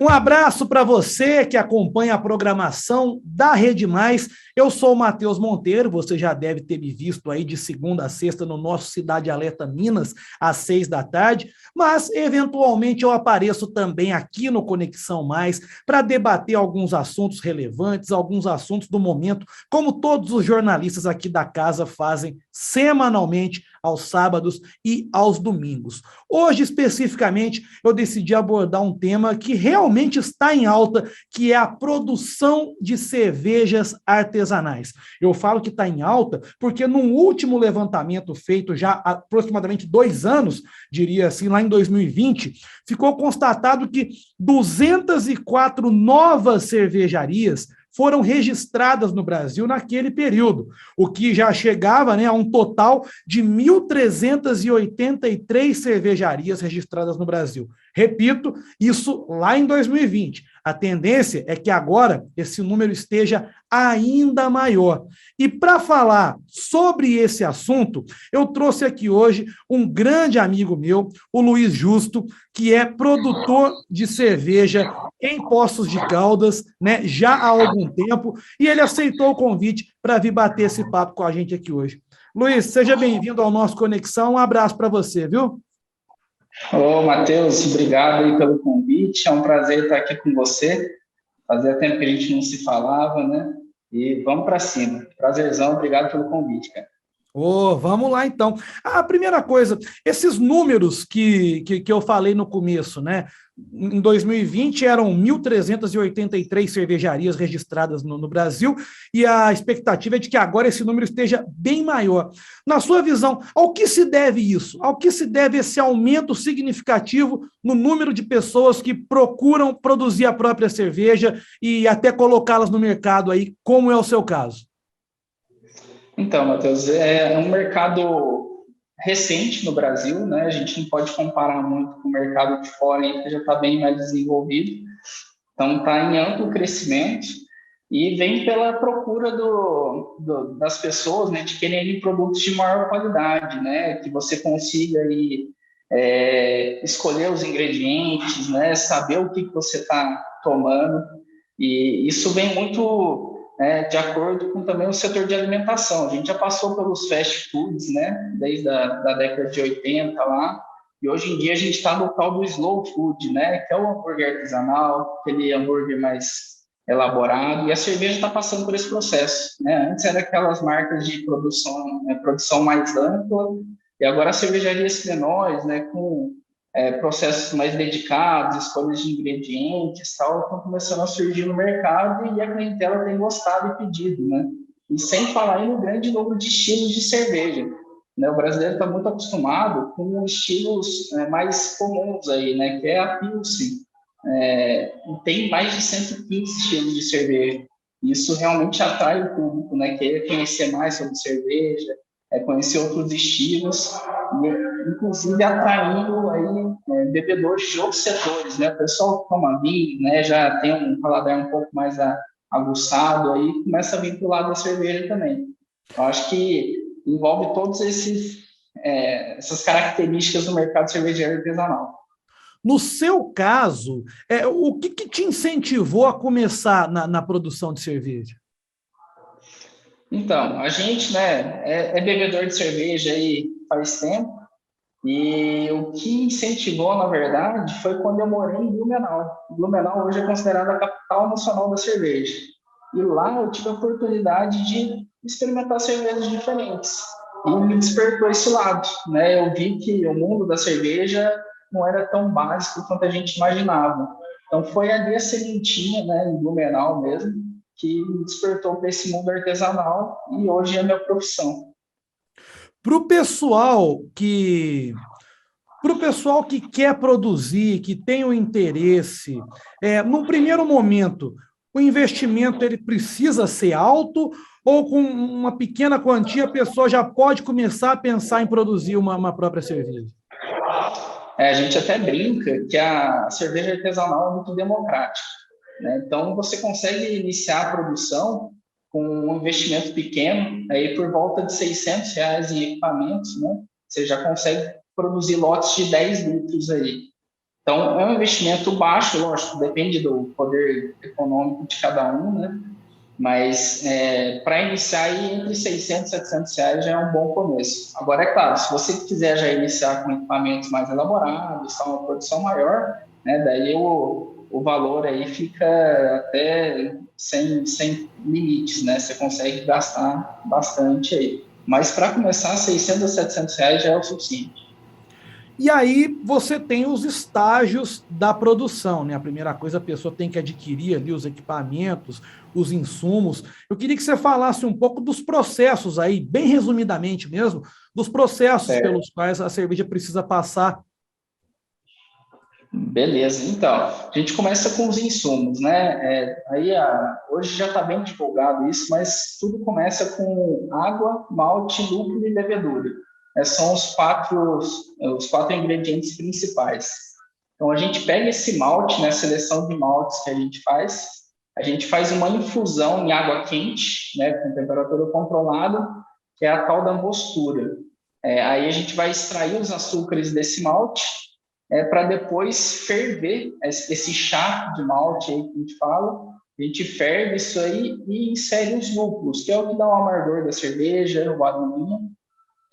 Um abraço para você que acompanha a programação da Rede Mais. Eu sou o Matheus Monteiro, você já deve ter me visto aí de segunda a sexta no nosso Cidade Alerta Minas, às 6 da tarde, mas eventualmente eu apareço também aqui no Conexão Mais para debater alguns assuntos relevantes, alguns assuntos do momento, como todos os jornalistas aqui da casa fazem semanalmente, aos sábados e aos domingos. Hoje, especificamente, eu decidi abordar um tema que realmente está em alta, que é a produção de cervejas artesanais. Eu falo que está em alta porque num último levantamento feito já há aproximadamente 2 anos, diria assim, lá em 2020, ficou constatado que 204 novas cervejarias foram registradas no Brasil naquele período, o que já chegava, né, a um total de 1.383 cervejarias registradas no Brasil. Repito, isso lá em 2020. A tendência é que agora esse número esteja ainda maior. E para falar sobre esse assunto, eu trouxe aqui hoje um grande amigo meu, o Luiz Justo, que é produtor de cerveja em Poços de Caldas, né, já há algum tempo, e ele aceitou o convite para vir bater esse papo com a gente aqui hoje. Luiz, seja bem-vindo ao nosso Conexão, um abraço para você, viu? Ô, Matheus, obrigado aí pelo convite, é um prazer estar aqui com você, fazia tempo que a gente não se falava, né, e vamos para cima, prazerzão, obrigado pelo convite, cara. Vamos lá, então. A primeira coisa, esses números que eu falei no começo, né? Em 2020 eram 1.383 cervejarias registradas no Brasil e a expectativa é de que agora esse número esteja bem maior. Na sua visão, ao que se deve isso? Ao que se deve esse aumento significativo no número de pessoas que procuram produzir a própria cerveja e até colocá-las no mercado aí, como é o seu caso? Então, Matheus, é um mercado recente no Brasil, né? A gente não pode comparar muito com o mercado de fora, que já está bem mais desenvolvido. Então, está em amplo crescimento e vem pela procura das pessoas, né, de quererem produtos de maior qualidade, né? Que você consiga aí, escolher os ingredientes, né? Saber o que você está tomando. E isso vem muito de acordo com também o setor de alimentação. A gente já passou pelos fast foods, né, desde a década de 80 lá, e hoje em dia a gente está no tal do slow food, né, que é o hambúrguer artesanal, aquele hambúrguer mais elaborado, e a cerveja está passando por esse processo, né? Antes era aquelas marcas de produção mais ampla, e agora as cervejarias menores, né, com processos mais dedicados, escolhas de ingredientes, tal, estão começando a surgir no mercado e a clientela tem gostado e pedido, né? E sem falar em um grande número de estilos de cerveja, né? O brasileiro está muito acostumado com estilos mais comuns aí, né? Que é a Pilsen. E tem mais de 115 estilos de cerveja. Isso realmente atrai o público, né? Quer conhecer mais sobre cerveja, conhecer outros estilos, inclusive atraindo aí bebedores de outros setores, né? O pessoal que toma vinho, né, já tem um paladar um pouco mais aguçado, aí começa a vir para o lado da cerveja também. Eu acho que envolve todos essas características do mercado cervejeiro artesanal. No seu caso, o que te incentivou a começar na produção de cerveja? Então, a gente, né, é bebedor de cerveja aí faz tempo, e o que incentivou, na verdade, foi quando eu morei em Blumenau. Blumenau hoje é considerada a capital nacional da cerveja. E lá eu tive a oportunidade de experimentar cervejas diferentes. E me despertou esse lado, né? Eu vi que o mundo da cerveja não era tão básico quanto a gente imaginava. Então foi ali a sementinha, né, em Blumenau mesmo, que me despertou para esse mundo artesanal e hoje é a minha profissão. Para o pessoal que quer produzir, que tem o interesse, num primeiro momento, o investimento ele precisa ser alto ou com uma pequena quantia a pessoa já pode começar a pensar em produzir uma própria cerveja? A gente até brinca que a cerveja artesanal é muito democrática, né? Então, você consegue iniciar a produção com um investimento pequeno, aí por volta de R$ 600 em equipamentos, né? Você já consegue produzir lotes de 10 litros aí. Então, é um investimento baixo, lógico, depende do poder econômico de cada um, né? Mas para iniciar aí, entre 600 e 700 reais já é um bom começo. Agora, é claro, se você quiser já iniciar com equipamentos mais elaborados, uma produção maior, né, daí o valor aí fica até sem limites, né? Você consegue gastar bastante aí. Mas para começar, 600 a 700 reais já é o suficiente. E aí você tem os estágios da produção, né? A primeira coisa, a pessoa tem que adquirir ali os equipamentos, os insumos. Eu queria que você falasse um pouco dos processos aí, bem resumidamente mesmo, dos processos pelos quais a cerveja precisa passar. Beleza, então, a gente começa com os insumos, né? Hoje já está bem divulgado isso, mas tudo começa com água, malte, lúpulo e levedura. São os quatro ingredientes principais. Então, a gente pega esse malte, né, a seleção de maltes que a gente faz uma infusão em água quente, né, com temperatura controlada, que é a tal da angostura. Aí a gente vai extrair os açúcares desse malte, para depois ferver esse chá de malte aí que a gente fala. A gente ferve isso aí e insere os lúpulos, que é o que dá o amargor da cerveja, o arominha,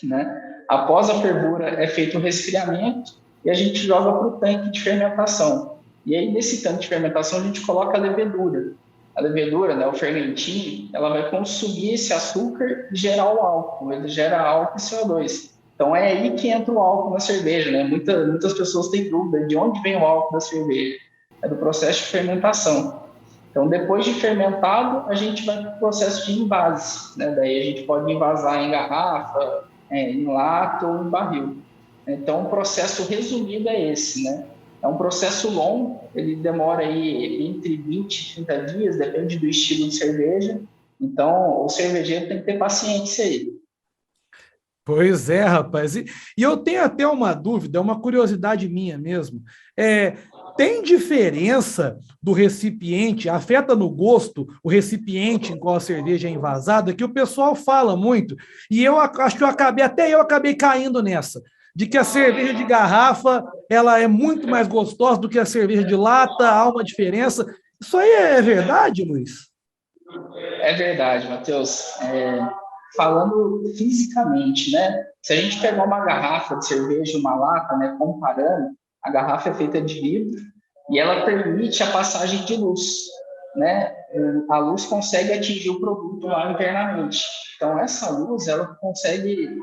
né? Após a fervura é feito o resfriamento e a gente joga para o tanque de fermentação. E aí nesse tanque de fermentação a gente coloca a levedura. A levedura, né, o fermentinho, ela vai consumir esse açúcar e gerar o álcool. Ele gera álcool e CO2. Então é aí que entra o álcool na cerveja, né? Muitas pessoas têm dúvida de onde vem o álcool da cerveja. É do processo de fermentação. Então, depois de fermentado, a gente vai para o processo de invase, né? Daí a gente pode envasar em garrafa, em lata ou em barril. Então, o processo resumido é esse, né? É um processo longo, ele demora aí entre 20 e 30 dias, depende do estilo de cerveja. Então, o cervejeiro tem que ter paciência aí. Pois é, rapaz. E eu tenho até uma dúvida, uma curiosidade minha mesmo. Tem diferença do recipiente, afeta no gosto o recipiente em qual a cerveja é envasada, que o pessoal fala muito, e eu acho que eu acabei caindo nessa, de que a cerveja de garrafa ela é muito mais gostosa do que a cerveja de lata, há uma diferença. Isso aí é verdade, Luiz? É verdade, Matheus. Falando fisicamente, né? Se a gente pegar uma garrafa de cerveja e uma lata, né, comparando, a garrafa é feita de vidro e ela permite a passagem de luz, né? A luz consegue atingir o produto lá internamente. Então, essa luz, ela consegue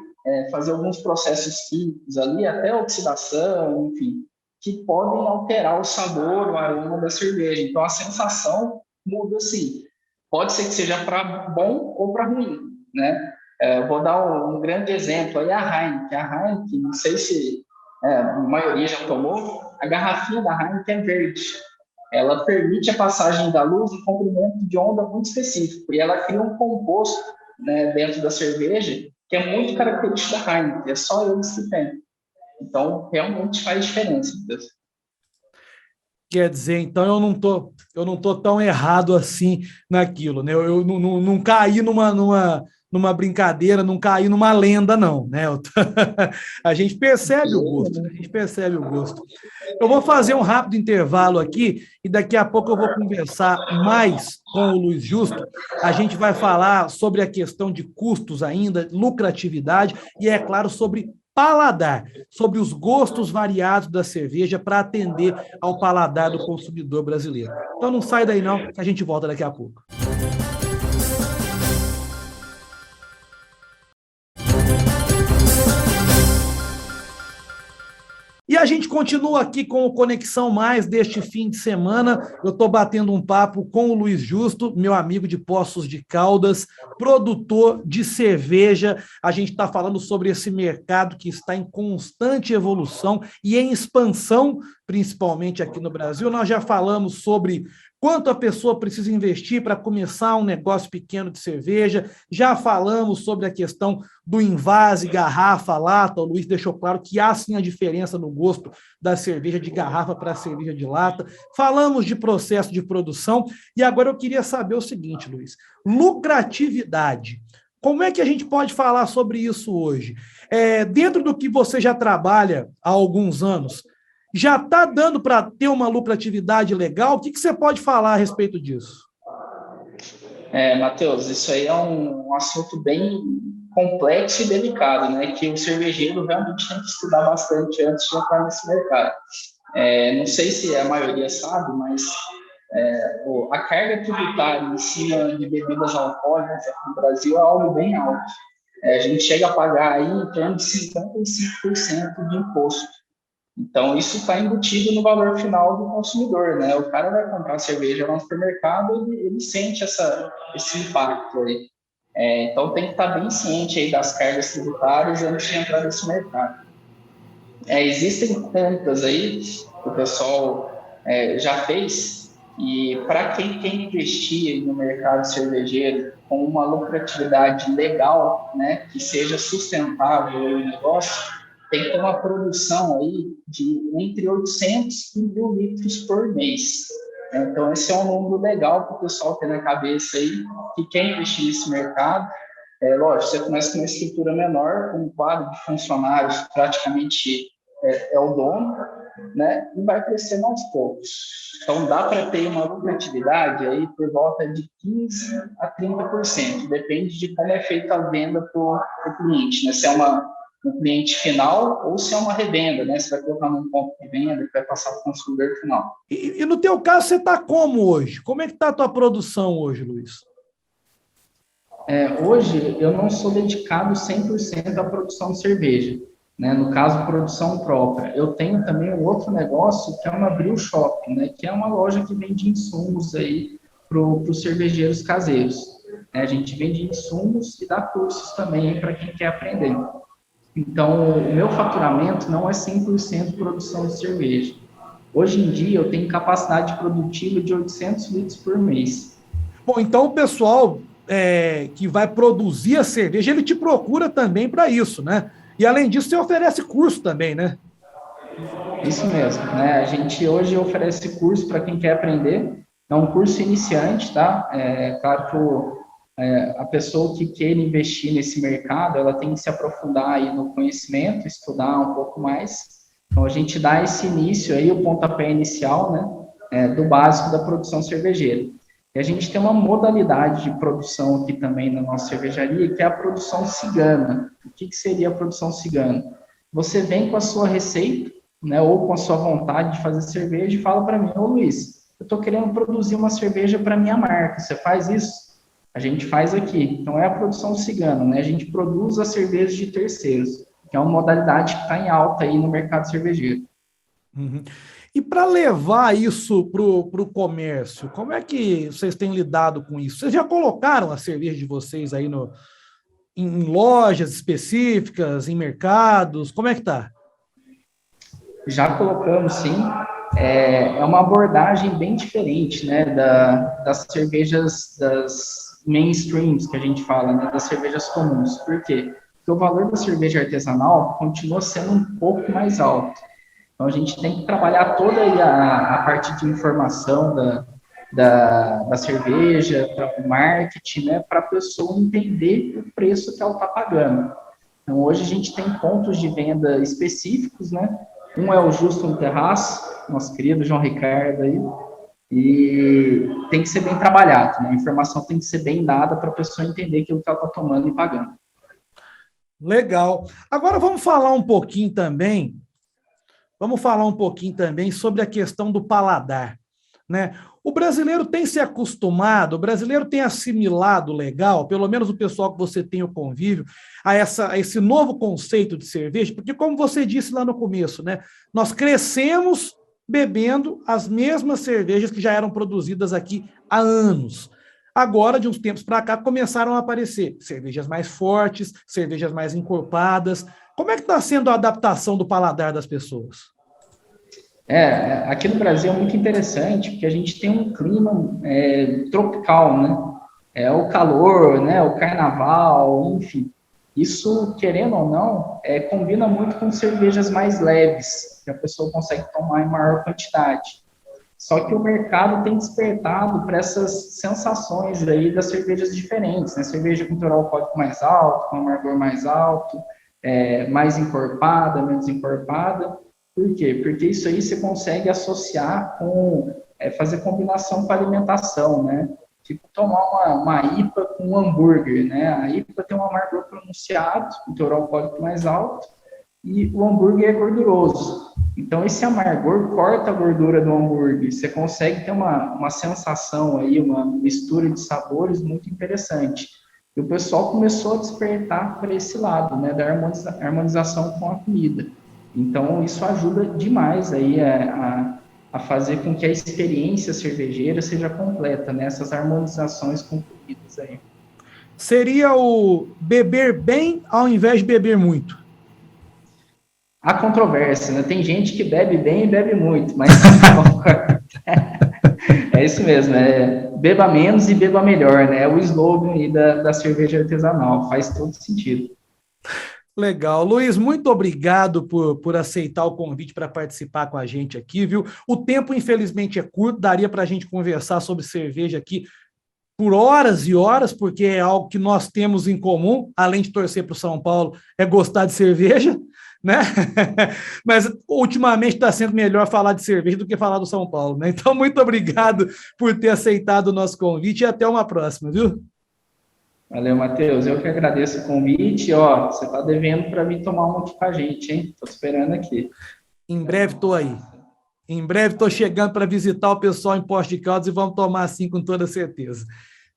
fazer alguns processos químicos ali, até oxidação, enfim, que podem alterar o sabor, o aroma da cerveja. Então, a sensação muda, assim. Pode ser que seja para bom ou para ruim, né? Eu vou dar um grande exemplo aí, a Heineken. A Heineken, não sei se a maioria já tomou, a garrafinha da Heineken é verde. Ela permite a passagem da luz em comprimento de onda muito específico, e ela cria um composto, né, dentro da cerveja que é muito característico da Heineken, é só eles que têm. Então, realmente faz diferença. Quer dizer, então eu não tô tão errado assim naquilo, né? Eu não caí numa brincadeira, não caí numa lenda, não, né? A gente percebe o gosto, né? A gente percebe o gosto. Eu vou fazer um rápido intervalo aqui e daqui a pouco eu vou conversar mais com o Luiz Justo. A gente vai falar sobre a questão de custos ainda, lucratividade e, é claro, sobre paladar, sobre os gostos variados da cerveja para atender ao paladar do consumidor brasileiro. Então não sai daí não, que a gente volta daqui a pouco. E a gente continua aqui com o Conexão Mais deste fim de semana. Eu estou batendo um papo com o Luiz Justo, meu amigo de Poços de Caldas, produtor de cerveja. A gente está falando sobre esse mercado que está em constante evolução e em expansão, principalmente aqui no Brasil. Nós já falamos sobre quanto a pessoa precisa investir para começar um negócio pequeno de cerveja. Já falamos sobre a questão do invase, garrafa, lata. O Luiz deixou claro que há sim a diferença no gosto da cerveja de garrafa para a cerveja de lata. Falamos de processo de produção e agora eu queria saber o seguinte, Luiz. Lucratividade. Como é que a gente pode falar sobre isso hoje? Dentro do que você já trabalha há alguns anos, já está dando para ter uma lucratividade legal? O que você pode falar a respeito disso? Matheus, isso aí é um assunto bem complexo e delicado, né? Que o cervejeiro realmente tem que estudar bastante antes de entrar nesse mercado. Não sei se a maioria sabe, mas a carga tributária em cima de bebidas alcoólicas aqui no Brasil é algo bem alto. A gente chega a pagar aí em torno de 55% de imposto. Então, isso está embutido no valor final do consumidor, né? O cara vai comprar cerveja lá no supermercado, ele sente esse impacto aí. Então, tem que estar bem ciente aí das cargas tributárias antes de entrar nesse mercado. Existem contas aí que o pessoal já fez, e para quem quer investir no mercado cervejeiro com uma lucratividade legal, né, que seja sustentável o negócio, tem que ter uma produção aí de entre 800 e 1.000 litros por mês. Então, esse é um número legal para o pessoal ter na cabeça aí, que quer investir nesse mercado. Lógico, você começa com uma estrutura menor, com um quadro de funcionários praticamente o dono, né? E vai crescendo aos poucos. Então, dá para ter uma lucratividade aí por volta de 15% a 30%, depende de como é feita a venda para o cliente, né? Se é um cliente final ou se é uma revenda, né? Você vai colocar num ponto de venda que vai passar para o consumidor final. E no teu caso, você está como hoje? Como é que está a tua produção hoje, Luiz? Hoje, eu não sou dedicado 100% à produção de cerveja, né? No caso, produção própria. Eu tenho também um outro negócio que é uma brew shop, né? Que é uma loja que vende insumos aí para os cervejeiros caseiros. A gente vende insumos e dá cursos também para quem quer aprender. Então, o meu faturamento não é 100% produção de cerveja. Hoje em dia, eu tenho capacidade produtiva de 800 litros por mês. Bom, então o pessoal que vai produzir a cerveja, ele te procura também para isso, né? E além disso, você oferece curso também, né? Isso mesmo, né? A gente hoje oferece curso para quem quer aprender. É um curso iniciante, tá? Claro que a pessoa que queira investir nesse mercado, ela tem que se aprofundar aí no conhecimento, estudar um pouco mais. Então, a gente dá esse início aí, o pontapé inicial, né? Do básico da produção cervejeira. E a gente tem uma modalidade de produção aqui também na nossa cervejaria, que é a produção cigana. O que seria a produção cigana? Você vem com a sua receita, né, ou com a sua vontade de fazer cerveja e fala para mim: ô Luiz, eu estou querendo produzir uma cerveja para minha marca, você faz isso? A gente faz aqui. Então, é a produção cigana, né? A gente produz as cervejas de terceiros, que é uma modalidade que está em alta aí no mercado cervejeiro. Uhum. E para levar isso para o comércio, como é que vocês têm lidado com isso? Vocês já colocaram a cerveja de vocês aí em lojas específicas, em mercados? Como é que tá? Já colocamos, sim. É uma abordagem bem diferente, né, das cervejas, das mainstreams que a gente fala, né, das cervejas comuns. Por quê? Porque o valor da cerveja artesanal continua sendo um pouco mais alto. Então, a gente tem que trabalhar toda a parte de informação da cerveja, para o marketing, né, para a pessoa entender o preço que ela está pagando. Então, hoje a gente tem pontos de venda específicos, né? Um é o Justo no Terraço, nosso querido João Ricardo aí, e tem que ser bem trabalhado, né? A informação tem que ser bem dada para a pessoa entender aquilo que ela está tomando e pagando. Legal. Agora vamos falar um pouquinho também sobre a questão do paladar, né? O brasileiro tem se acostumado, o brasileiro tem assimilado legal, pelo menos o pessoal que você tem o convívio, a esse novo conceito de cerveja, porque como você disse lá no começo, né? Nós crescemos bebendo as mesmas cervejas que já eram produzidas aqui há anos. Agora, de uns tempos para cá, começaram a aparecer cervejas mais fortes, cervejas mais encorpadas. Como é que está sendo a adaptação do paladar das pessoas? Aqui no Brasil é muito interessante, porque a gente tem um clima tropical, né? O calor, né? O carnaval, enfim. Isso, querendo ou não, combina muito com cervejas mais leves, que a pessoa consegue tomar em maior quantidade. Só que o mercado tem despertado para essas sensações aí das cervejas diferentes, né? Cerveja com teor alcoólico mais alto, com amargor mais alto, mais encorpada, menos encorpada. Por quê? Porque isso aí você consegue associar com, fazer combinação com a alimentação, né? Tipo, tomar uma IPA com um hambúrguer, né? A IPA tem um amargor pronunciado, um teor alcoólico mais alto, e o hambúrguer é gorduroso. Então, esse amargor corta a gordura do hambúrguer. Você consegue ter uma sensação aí, uma mistura de sabores muito interessante. E o pessoal começou a despertar para esse lado, né, da harmonização com a comida. Então, isso ajuda demais aí a fazer com que a experiência cervejeira seja completa, né, essas harmonizações com comidas aí. Seria o beber bem ao invés de beber muito. Há controvérsia, né? Tem gente que bebe bem e bebe muito, mas é isso mesmo, beba menos e beba melhor, né? É o slogan aí da cerveja artesanal, faz todo sentido. Legal. Luiz, muito obrigado por aceitar o convite para participar com a gente aqui, viu? O tempo, infelizmente, é curto, daria para a gente conversar sobre cerveja aqui por horas e horas, porque é algo que nós temos em comum, além de torcer para o São Paulo, é gostar de cerveja, né? Mas ultimamente está sendo melhor falar de cerveja do que falar do São Paulo, né? Então, muito obrigado por ter aceitado o nosso convite e até uma próxima, viu? Valeu, Matheus. Eu que agradeço o convite. Ó, você está devendo para vir tomar um aqui com a gente, hein? Estou esperando aqui. Em breve estou aí. Em breve estou chegando para visitar o pessoal em Poços de Caldas e vamos tomar assim com toda certeza.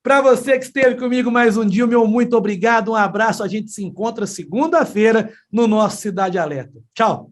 Para você que esteve comigo mais um dia, meu muito obrigado, um abraço. A gente se encontra segunda-feira no nosso Cidade Alerta. Tchau!